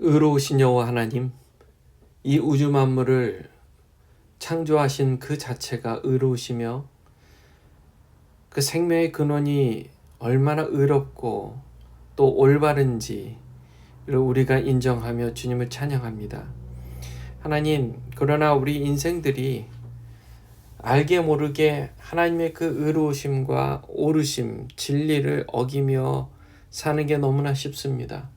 의로우신 여호와 하나님, 이 우주 만물을 창조하신 그 자체가 의로우시며 그 생명의 근원이 얼마나 의롭고 또 올바른지를 우리가 인정하며 주님을 찬양합니다. 하나님, 그러나 우리 인생들이 알게 모르게 하나님의 그 의로우심과 오르심, 진리를 어기며 사는 게 너무나 쉽습니다.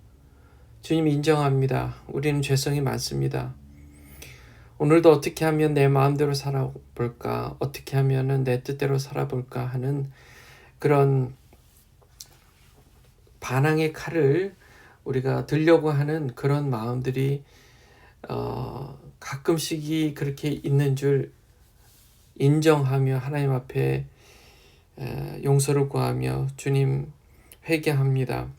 주님 인정합니다. 우리는 죄성이 많습니다. 오늘도 어떻게 하면 내 마음대로 살아볼까? 어떻게 하면 내 뜻대로 살아볼까? 하는 그런 반항의 칼을 우리가 들려고 하는 그런 마음들이 가끔씩이 그렇게 있는 줄 인정하며 하나님 앞에 용서를 구하며 주님 회개합니다.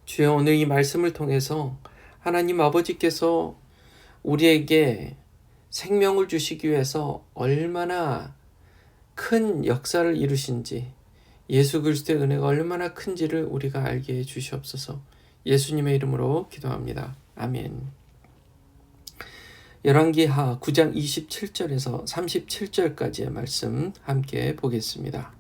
주여, 오늘 이 말씀을 통해서 하나님 아버지께서 우리에게 생명을 주시기 위해서 얼마나 큰 역사를 이루신지, 예수 그리스도의 은혜가 얼마나 큰지를 우리가 알게 해 주시옵소서. 예수님의 이름으로 기도합니다. 아멘. 열왕기하 9장 27절에서 37절까지의 말씀 함께 보겠습니다.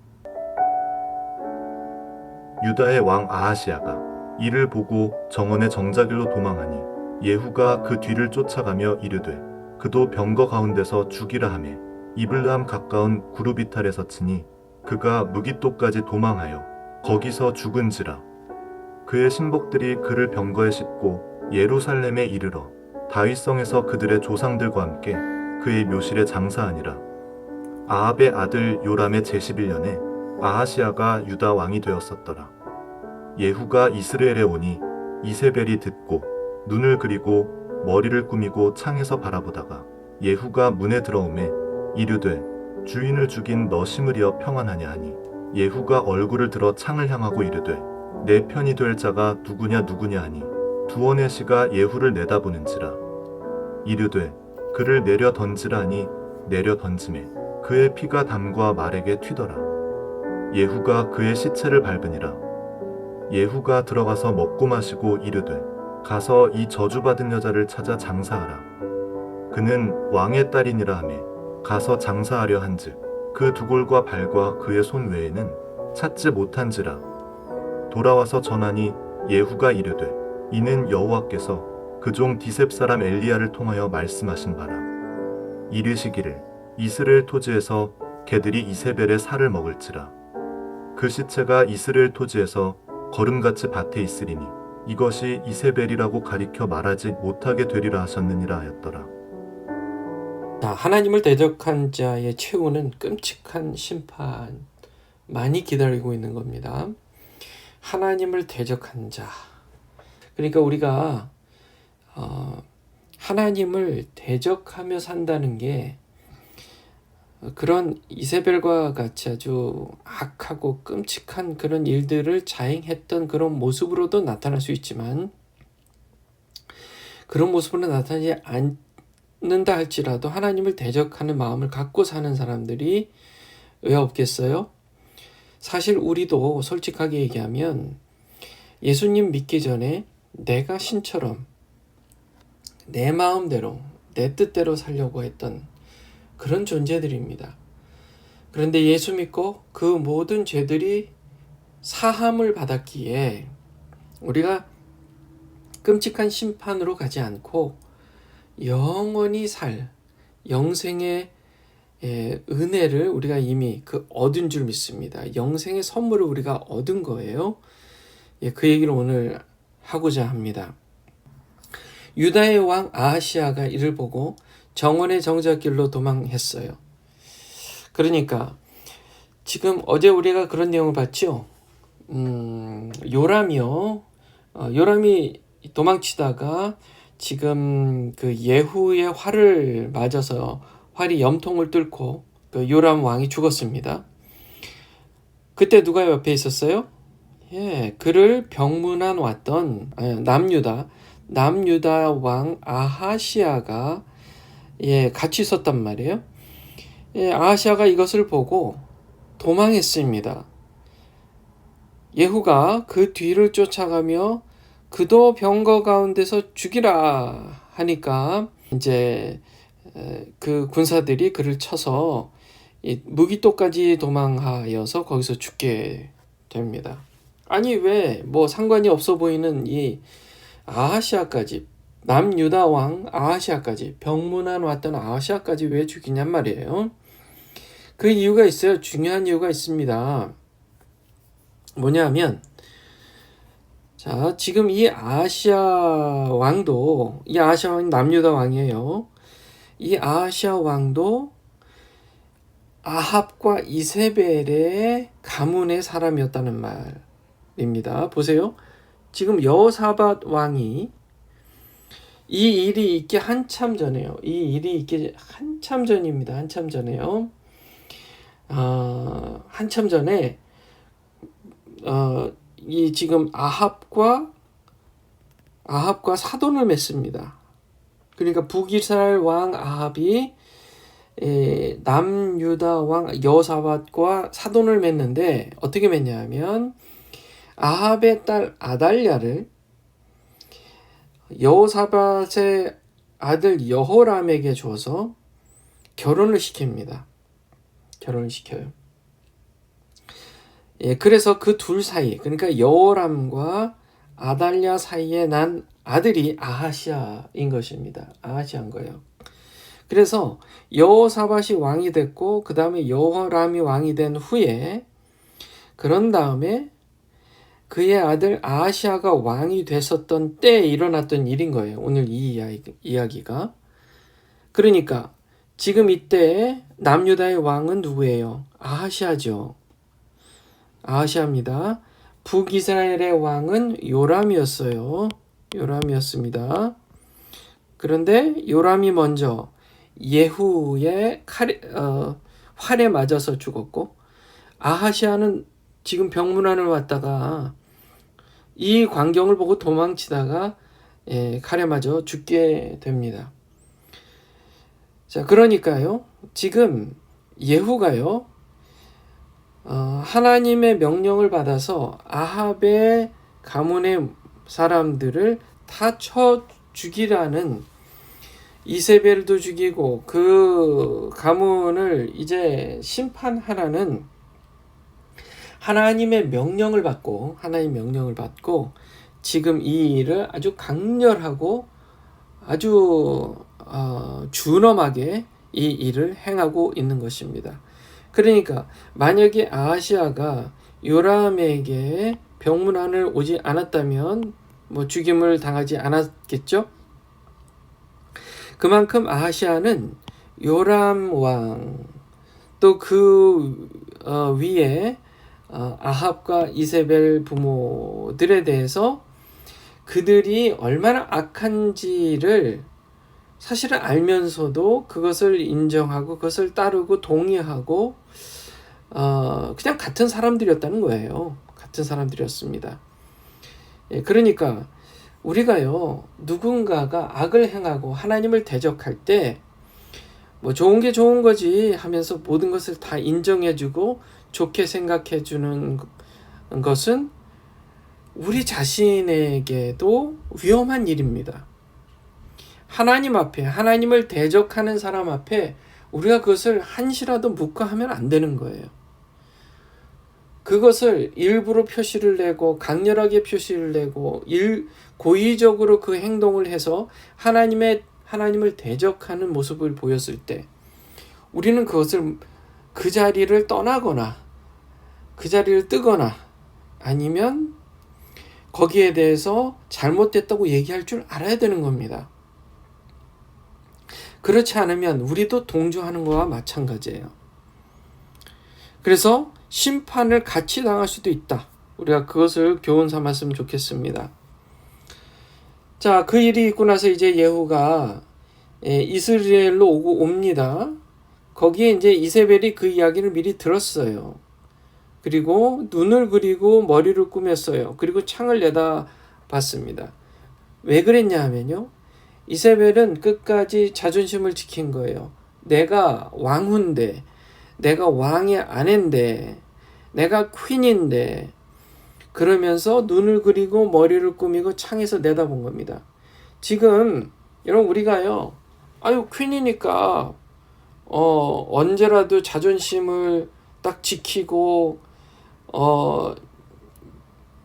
유다의 왕 아하시야가 이를 보고 정원의 정자길로 도망하니 예후가 그 뒤를 쫓아가며 이르되 그도 병거 가운데서 죽이라 하매 이블람 가까운 구르비탈에서 치니 그가 무깃도까지 도망하여 거기서 죽은지라. 그의 신복들이 그를 병거에 싣고 예루살렘에 이르러 다윗성에서 그들의 조상들과 함께 그의 묘실에 장사하니라. 아합의 아들 요람의 제11년에 아하시야가 유다 왕이 되었었더라. 예후가 이스라엘에 오니 이세벨이 듣고 눈을 그리고 머리를 꾸미고 창에서 바라보다가 예후가 문에 들어오매 이르되 주인을 죽인 너 심으리여 평안하냐 하니 예후가 얼굴을 들어 창을 향하고 이르되 내 편이 될 자가 누구냐 하니 두원의 씨가 예후를 내다보는지라. 이르되 그를 내려 던지라 하니 내려 던지매 그의 피가 담과 말에게 튀더라. 예후가 그의 시체를 밟으니라. 예후가 들어가서 먹고 마시고 이르되 가서 이 저주받은 여자를 찾아 장사하라. 그는 왕의 딸이니라 하매 가서 장사하려 한즉 그 두골과 발과 그의 손 외에는 찾지 못한지라. 돌아와서 전하니 예후가 이르되 이는 여호와께서 그 종 디셉 사람 엘리야를 통하여 말씀하신 바라. 이르시기를 이스라엘 토지에서 개들이 이세벨의 살을 먹을지라. 그 시체가 이스라엘 토지에서 거름같이 밭에 있으리니 이것이 이세벨이라고 가리켜 말하지 못하게 되리라 하셨느니라 하였더라. 자, 하나님을 대적한 자의 최후는 끔찍한 심판, 많이 기다리고 있는 겁니다. 하나님을 대적한 자. 그러니까 우리가 하나님을 대적하며 산다는 게 그런 이세벨과 같이 아주 악하고 끔찍한 그런 일들을 자행했던 그런 모습으로도 나타날 수 있지만, 그런 모습으로 나타나지 않는다 할지라도 하나님을 대적하는 마음을 갖고 사는 사람들이 왜 없겠어요? 사실 우리도 솔직하게 얘기하면 예수님 믿기 전에 내가 신처럼 내 마음대로 내 뜻대로 살려고 했던 그런 존재들입니다. 그런데 예수 믿고 그 모든 죄들이 사함을 받았기에 우리가 끔찍한 심판으로 가지 않고 영원히 살 영생의 은혜를 우리가 이미 얻은 줄 믿습니다. 영생의 선물을 우리가 얻은 거예요. 그 얘기를 오늘 하고자 합니다. 유다의 왕 아하시야가 이를 보고 정원의 정자길로 도망했어요. 그러니까 지금 어제 우리가 그런 내용을 봤죠. 요람이요. 요람이 도망치다가 지금 그 예후의 활을 맞아서 활이 염통을 뚫고 그 요람 왕이 죽었습니다. 그때 누가 옆에 있었어요? 그를 병문안 왔던 남유다 왕 아하시야가 같이 있었단 말이에요. 아하시야가 이것을 보고 도망했습니다. 예후가 그 뒤를 쫓아가며 그도 병거 가운데서 죽이라 하니까 이제 그 군사들이 그를 쳐서 이 무기토까지 도망하여서 거기서 죽게 됩니다. 아니 왜 뭐 상관이 없어 보이는 이 아하시아까지, 남유다 왕 아하시아까지, 병문안 왔던 아하시아까지 왜 죽이냔 말이에요. 그 이유가 있어요. 중요한 이유가 있습니다. 뭐냐면 자, 지금 이 아하시아 왕도, 이 아하시아 왕이 남유다 왕이에요. 이 아하시아 왕도 아합과 이세벨의 가문의 사람이었다는 말입니다. 보세요. 지금 여호사밧 왕이 이 일이 있기 한참 전에요. 이 일이 있기 한참 전입니다. 한참 전에요. 한참 전에 이 지금 아합과 사돈을 맺습니다. 그러니까 북이스라엘 왕 아합이 남유다 왕 여호사밧과 사돈을 맺는데 어떻게 맺냐면 아합의 딸 아달랴를 여호사밧의 아들 여호람에게 줘서 결혼을 시킵니다. 결혼을 시켜요. 그래서 그 둘 사이, 그러니까 여호람과 아달랴 사이에 난 아들이 아하시아인 것입니다. 아하시아인 거예요. 그래서 여호사밧이 왕이 됐고 그 다음에 여호람이 왕이 된 후에 그런 다음에 그의 아들 아하시아가 왕이 됐었던 때에 일어났던 일인 거예요. 오늘 이 이야기가. 그러니까 지금 이때 남유다의 왕은 누구예요? 아하시아죠. 아하시아입니다. 북이스라엘의 왕은 요람이었어요. 요람이었습니다. 그런데 요람이 먼저 예후의 활에 맞아서 죽었고 아하시아는 지금 병문안을 왔다가 이 광경을 보고 도망치다가 칼에 맞아 죽게 됩니다. 자, 그러니까요. 지금 예후가요. 하나님의 명령을 받아서 아합의 가문의 사람들을 다 쳐 죽이라는, 이세벨도 죽이고 그 가문을 이제 심판하라는 하나님의 명령을 받고 지금 이 일을 아주 강렬하고 아주 준엄하게 이 일을 행하고 있는 것입니다. 그러니까 만약에 아하시아가 요람에게 병문안을 오지 않았다면 뭐 죽임을 당하지 않았겠죠? 그만큼 아하시아는 요람 왕, 또 그 위에 아합과 이세벨 부모들에 대해서 그들이 얼마나 악한지를 사실은 알면서도 그것을 인정하고 그것을 따르고 동의하고 그냥 같은 사람들이었다는 거예요. 같은 사람들이었습니다. 그러니까 우리가요, 누군가가 악을 행하고 하나님을 대적할 때 뭐 좋은 게 좋은 거지 하면서 모든 것을 다 인정해주고 좋게 생각해주는 것은 우리 자신에게도 위험한 일입니다. 하나님 앞에, 하나님을 대적하는 사람 앞에 우리가 그것을 한시라도 묵과하면 안 되는 거예요. 그것을 일부러 표시를 내고 강렬하게 표시를 내고 고의적으로 그 행동을 해서 하나님을 대적하는 모습을 보였을 때 우리는 그것을 그 자리를 떠나거나 그 자리를 뜨거나 아니면 거기에 대해서 잘못됐다고 얘기할 줄 알아야 되는 겁니다. 그렇지 않으면 우리도 동조하는 것과 마찬가지예요. 그래서 심판을 같이 당할 수도 있다. 우리가 그것을 교훈 삼았으면 좋겠습니다. 자, 그 일이 있고 나서 이제 예후가 이스라엘로 옵니다. 거기에 이제 이세벨이 그 이야기를 미리 들었어요. 그리고 눈을 그리고 머리를 꾸몄어요. 그리고 창을 내다봤습니다. 왜 그랬냐 하면요, 이세벨은 끝까지 자존심을 지킨 거예요. 내가 왕후인데, 내가 왕의 아내인데, 내가 퀸인데, 그러면서 눈을 그리고 머리를 꾸미고 창에서 내다본 겁니다. 지금 여러분 우리가요, 아유 퀸이니까 언제라도 자존심을 딱 지키고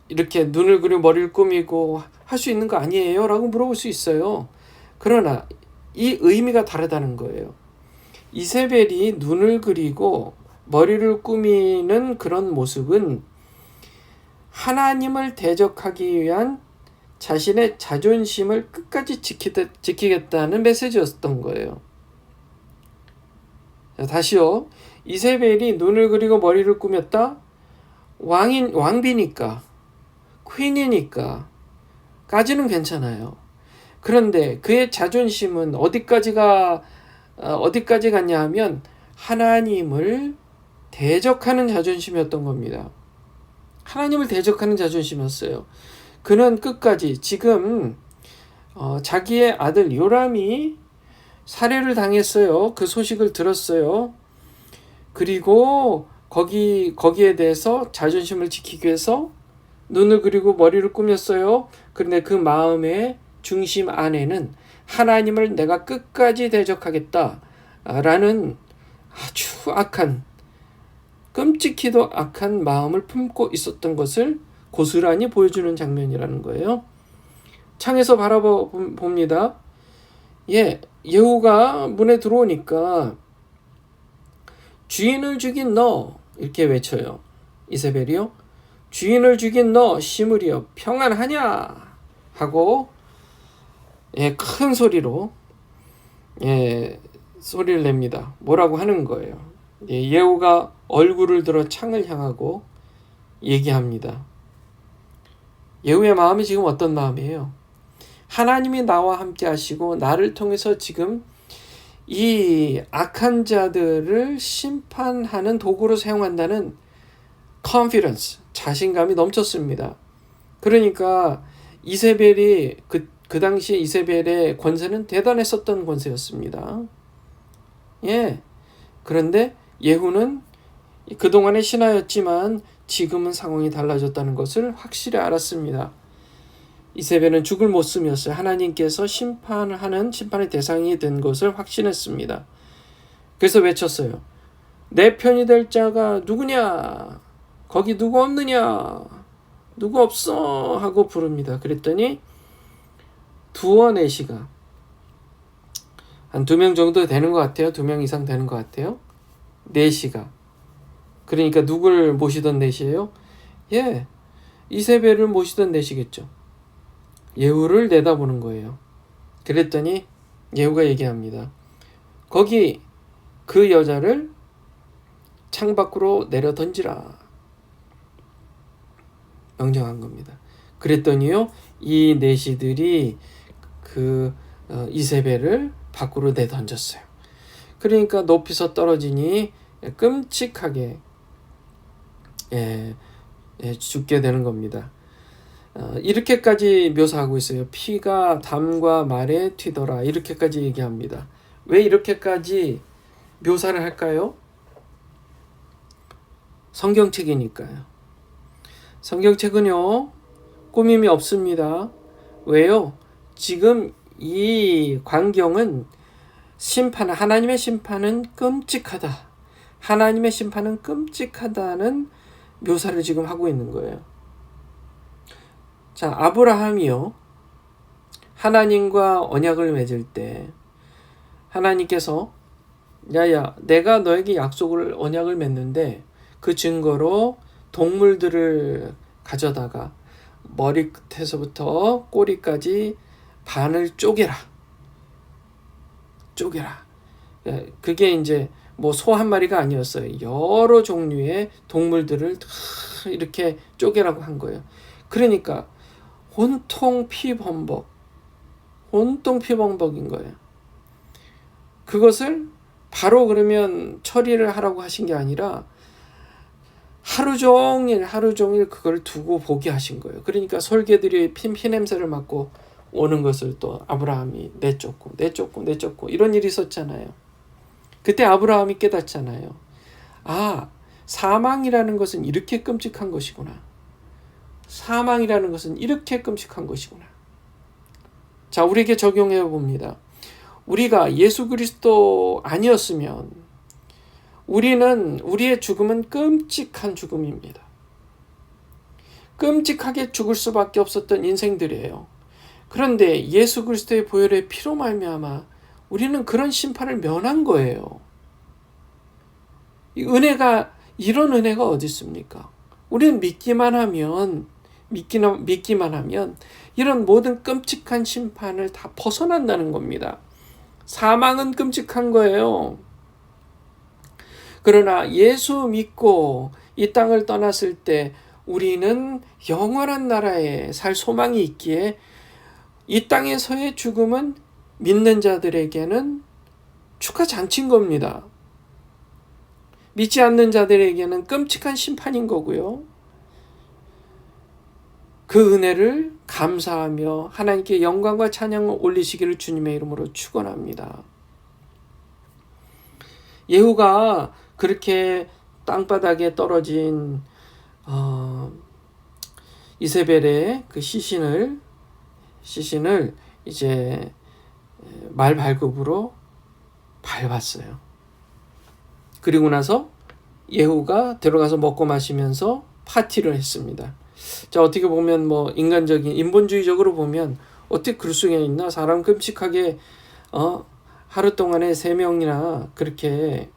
이렇게 눈을 그리고 머리를 꾸미고 할 수 있는 거 아니에요? 라고 물어볼 수 있어요. 그러나 이 의미가 다르다는 거예요. 이세벨이 눈을 그리고 머리를 꾸미는 그런 모습은 하나님을 대적하기 위한 자신의 자존심을 끝까지 지키겠다는 메시지였던 거예요. 자, 다시요. 이세벨이 눈을 그리고 머리를 꾸몄다? 왕비니까, 퀸이니까 까지는 괜찮아요. 그런데 그의 자존심은 어디까지 갔냐 하면 하나님을 대적하는 자존심이었던 겁니다. 하나님을 대적하는 자존심이었어요. 그는 끝까지 지금 자기의 아들 요람이 살해를 당했어요. 그 소식을 들었어요. 그리고 거기에 대해서 자존심을 지키기 위해서 눈을 그리고 머리를 꾸몄어요. 그런데 그 마음의 중심 안에는 하나님을 내가 끝까지 대적하겠다라는 아주 악한, 끔찍히도 악한 마음을 품고 있었던 것을 고스란히 보여주는 장면이라는 거예요. 창에서 바라봅니다. 예후가 문에 들어오니까 주인을 죽인 너, 이렇게 외쳐요. 이세벨이요. 주인을 죽인 너 시므리여 평안하냐 하고 큰 소리로 소리를 냅니다. 뭐라고 하는 거예요. 예후가 얼굴을 들어 창을 향하고 얘기합니다. 예후의 마음이 지금 어떤 마음이에요? 하나님이 나와 함께 하시고 나를 통해서 지금 이 악한 자들을 심판하는 도구로 사용한다는 confidence, 자신감이 넘쳤습니다. 그러니까 이세벨이 그 당시에 이세벨의 권세는 대단했었던 권세였습니다. 그런데 예후는 그동안의 신하였지만 지금은 상황이 달라졌다는 것을 확실히 알았습니다. 이세벨은 죽을 목숨이었어요. 하나님께서 심판의 대상이 된 것을 확신했습니다. 그래서 외쳤어요. 내 편이 될 자가 누구냐? 거기 누구 없느냐? 누구 없어? 하고 부릅니다. 그랬더니 두어 넷이가 한 2명 정도 되는 것 같아요. 2명 이상 되는 것 같아요. 넷이가. 그러니까 누굴 모시던 넷이에요? 이세벨을 모시던 넷이겠죠. 예후를 내다보는 거예요. 그랬더니 예후가 얘기합니다. 거기 그 여자를 창밖으로 내려 던지라. 명령한 겁니다. 그랬더니요, 이 내시들이 그 이세벨을 밖으로 내던졌어요. 그러니까 높이서 떨어지니 끔찍하게 죽게 되는 겁니다. 이렇게까지 묘사하고 있어요. 피가 담과 말에 튀더라. 이렇게까지 얘기합니다. 왜 이렇게까지 묘사를 할까요? 성경책이니까요. 성경책은요, 꾸밈이 없습니다. 왜요? 지금 이 광경은 하나님의 심판은 끔찍하다. 하나님의 심판은 끔찍하다는 묘사를 지금 하고 있는 거예요. 자, 아브라함이요, 하나님과 언약을 맺을 때 하나님께서 야야, 내가 너에게 언약을 맺는데 그 증거로 동물들을 가져다가 머리끝에서부터 꼬리까지 반을 쪼개라. 그게 이제 뭐 소 한 마리가 아니었어요. 여러 종류의 동물들을 이렇게 쪼개라고 한 거예요. 그러니까 온통 피범벅인 거예요. 그것을 바로 그러면 처리를 하라고 하신 게 아니라 하루 종일 그걸 두고 보게 하신 거예요. 그러니까 솔개들이 피냄새를 맡고 오는 것을 또 아브라함이 내쫓고 이런 일이 있었잖아요. 그때 아브라함이 깨닫잖아요. 아, 사망이라는 것은 이렇게 끔찍한 것이구나. 사망이라는 것은 이렇게 끔찍한 것이구나. 자, 우리에게 적용해 봅니다. 우리가 예수 그리스도 아니었으면 우리의 죽음은 끔찍한 죽음입니다. 끔찍하게 죽을 수밖에 없었던 인생들이에요. 그런데 예수 그리스도의 보혈의 피로 말미암아 우리는 그런 심판을 면한 거예요. 이런 은혜가 어디 있습니까? 우리는 믿기만 하면 이런 모든 끔찍한 심판을 다 벗어난다는 겁니다. 사망은 끔찍한 거예요. 그러나 예수 믿고 이 땅을 떠났을 때 우리는 영원한 나라에 살 소망이 있기에 이 땅에서의 죽음은 믿는 자들에게는 축하 잔치인 겁니다. 믿지 않는 자들에게는 끔찍한 심판인 거고요. 그 은혜를 감사하며 하나님께 영광과 찬양을 올리시기를 주님의 이름으로 축원합니다. 예후가 그렇게 땅바닥에 떨어진 이세벨의 그 시신을 이제 말발굽으로 밟았어요. 그리고 나서 예후가 들어가서 먹고 마시면서 파티를 했습니다. 자, 어떻게 보면 인간적인 인본주의적으로 보면 어떻게 그럴 수가 있나? 사람 끔찍하게 하루 동안에 3명이나 그렇게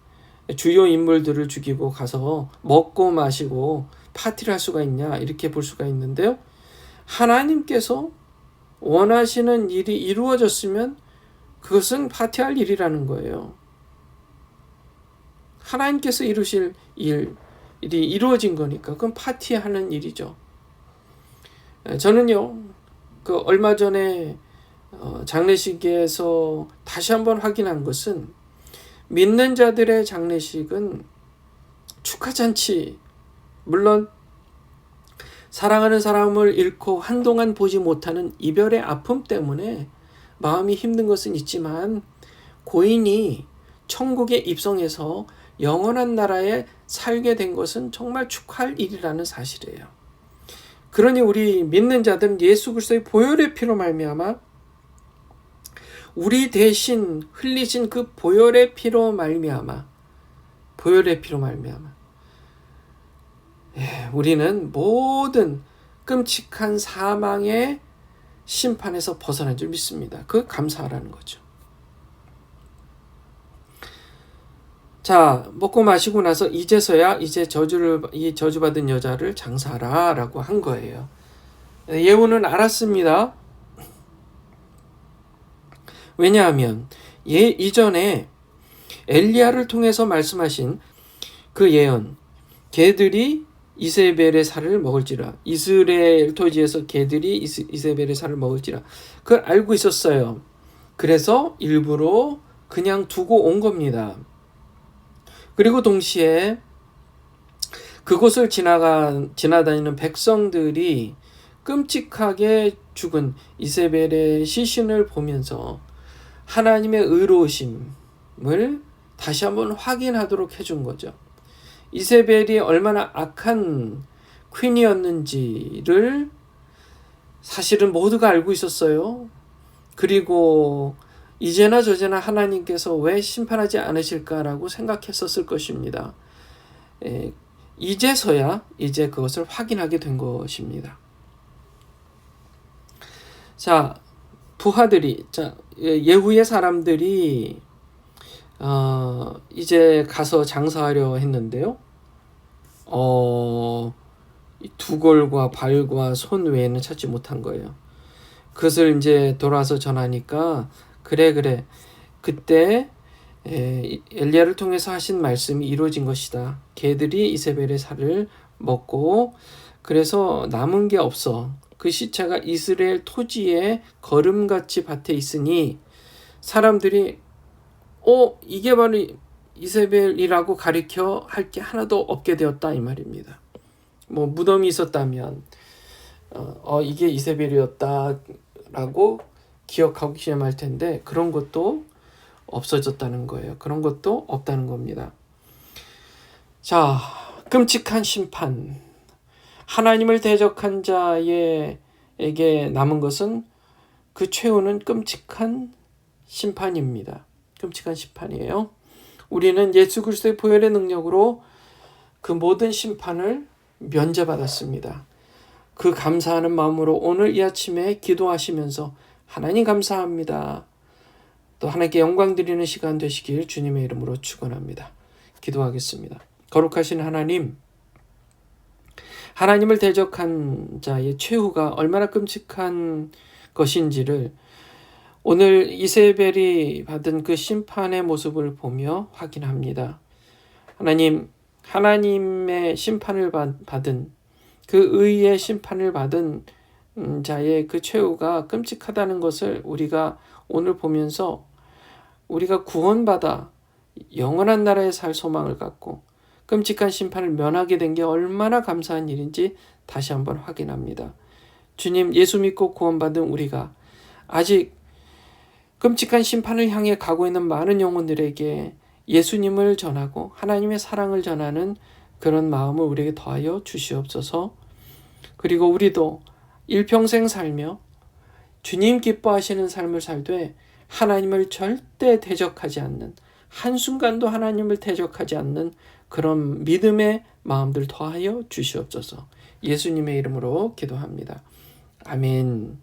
주요 인물들을 죽이고 가서 먹고 마시고 파티를 할 수가 있냐? 이렇게 볼 수가 있는데요. 하나님께서 원하시는 일이 이루어졌으면 그것은 파티할 일이라는 거예요. 하나님께서 이루실 일이 이루어진 거니까 그건 파티하는 일이죠. 저는요, 얼마 전에 장례식에서 다시 한번 확인한 것은 믿는 자들의 장례식은 축하잔치, 물론 사랑하는 사람을 잃고 한동안 보지 못하는 이별의 아픔 때문에 마음이 힘든 것은 있지만 고인이 천국에 입성해서 영원한 나라에 살게 된 것은 정말 축하할 일이라는 사실이에요. 그러니 우리 믿는 자들은 예수 그리스도의 보혈의 피로 말미암아 우리 대신 흘리신 그 보혈의 피로 말미암아 우리는 모든 끔찍한 사망의 심판에서 벗어난 줄 믿습니다. 그 감사하라는 거죠. 자, 먹고 마시고 나서 이제서야 이제 저주받은 여자를 장사하라라고 한 거예요. 예후는 알았습니다. 왜냐하면 이전에 엘리야를 통해서 말씀하신 그 예언, 개들이 이세벨의 살을 먹을지라, 이스라엘 토지에서 개들이 이세벨의 살을 먹을지라, 그걸 알고 있었어요. 그래서 일부러 그냥 두고 온 겁니다. 그리고 동시에 그곳을 지나다니는 백성들이 끔찍하게 죽은 이세벨의 시신을 보면서 하나님의 의로우심을 다시 한번 확인하도록 해준 거죠. 이세벨이 얼마나 악한 퀸이었는지를 사실은 모두가 알고 있었어요. 그리고 이제나 저제나 하나님께서 왜 심판하지 않으실까라고 생각했었을 것입니다. 이제서야 이제 그것을 확인하게 된 것입니다. 자, 부하들이, 예후의 사람들이 이제 가서 장사하려 했는데요. 두골과 발과 손 외에는 찾지 못한 거예요. 그것을 이제 돌아서 전하니까 그래 그때 엘리야를 통해서 하신 말씀이 이루어진 것이다. 개들이 이세벨의 살을 먹고 그래서 남은 게 없어. 그 시체가 이스라엘 토지에 거름같이 밭에 있으니 사람들이 이게 바로 이세벨이라고 가리켜 할 게 하나도 없게 되었다 이 말입니다. 무덤이 있었다면 이게 이세벨이었다라고 기억하고 기념할 텐데 그런 것도 없어졌다는 거예요. 그런 것도 없다는 겁니다. 자, 끔찍한 심판. 하나님을 대적한 자에게 남은 것은 그 최후는 끔찍한 심판입니다. 끔찍한 심판이에요. 우리는 예수 그리스도의 보혈의 능력으로 그 모든 심판을 면제받았습니다. 그 감사하는 마음으로 오늘 이 아침에 기도하시면서 하나님 감사합니다. 또 하나님께 영광 드리는 시간 되시길 주님의 이름으로 축원합니다. 기도하겠습니다. 거룩하신 하나님, 하나님을 대적한 자의 최후가 얼마나 끔찍한 것인지를 오늘 이세벨이 받은 그 심판의 모습을 보며 확인합니다. 하나님, 하나님의 심판을 받은 그 의의 심판을 받은 자의 그 최후가 끔찍하다는 것을 우리가 오늘 보면서 우리가 구원받아 영원한 나라에 살 소망을 갖고 끔찍한 심판을 면하게 된 게 얼마나 감사한 일인지 다시 한번 확인합니다. 주님, 예수 믿고 구원받은 우리가 아직 끔찍한 심판을 향해 가고 있는 많은 영혼들에게 예수님을 전하고 하나님의 사랑을 전하는 그런 마음을 우리에게 더하여 주시옵소서. 그리고 우리도 일평생 살며 주님 기뻐하시는 삶을 살되 하나님을 절대 대적하지 않는, 한순간도 하나님을 대적하지 않는 그런 믿음의 마음들 더하여 주시옵소서. 예수님의 이름으로 기도합니다. 아멘.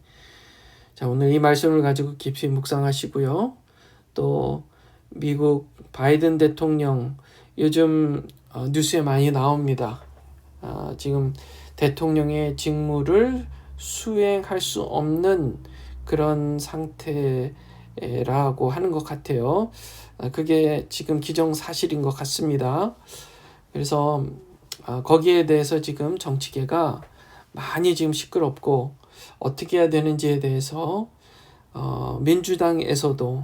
자, 오늘 이 말씀을 가지고 깊이 묵상하시고요. 또 미국 바이든 대통령 요즘 뉴스에 많이 나옵니다. 지금 대통령의 직무를 수행할 수 없는 그런 상태라고 하는 것 같아요. 그게 지금 기정사실인 것 같습니다. 그래서 거기에 대해서 지금 정치계가 많이 지금 시끄럽고 어떻게 해야 되는지에 대해서 민주당에서도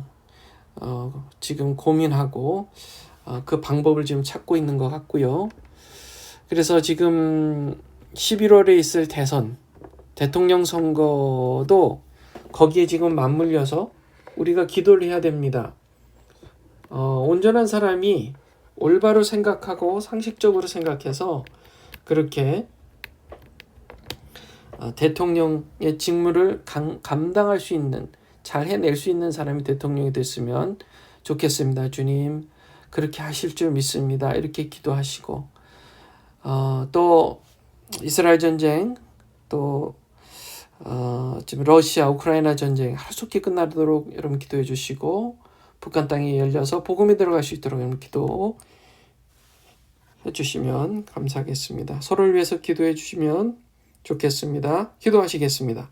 지금 고민하고 그 방법을 지금 찾고 있는 것 같고요. 그래서 지금 11월에 있을 대통령 선거도 거기에 지금 맞물려서 우리가 기도를 해야 됩니다. 온전한 사람이 올바로 생각하고 상식적으로 생각해서 그렇게 대통령의 직무를 감당할 수 있는, 잘 해낼 수 있는 사람이 대통령이 됐으면 좋겠습니다. 주님, 그렇게 하실 줄 믿습니다. 이렇게 기도하시고 또 이스라엘 전쟁, 또 지금 러시아 우크라이나 전쟁 하루속히 끝나도록 여러분 기도해 주시고 북한 땅이 열려서 복음이 들어갈 수 있도록 여러분 기도해 주시면 감사하겠습니다. 서로를 위해서 기도해 주시면 좋겠습니다. 기도하시겠습니다.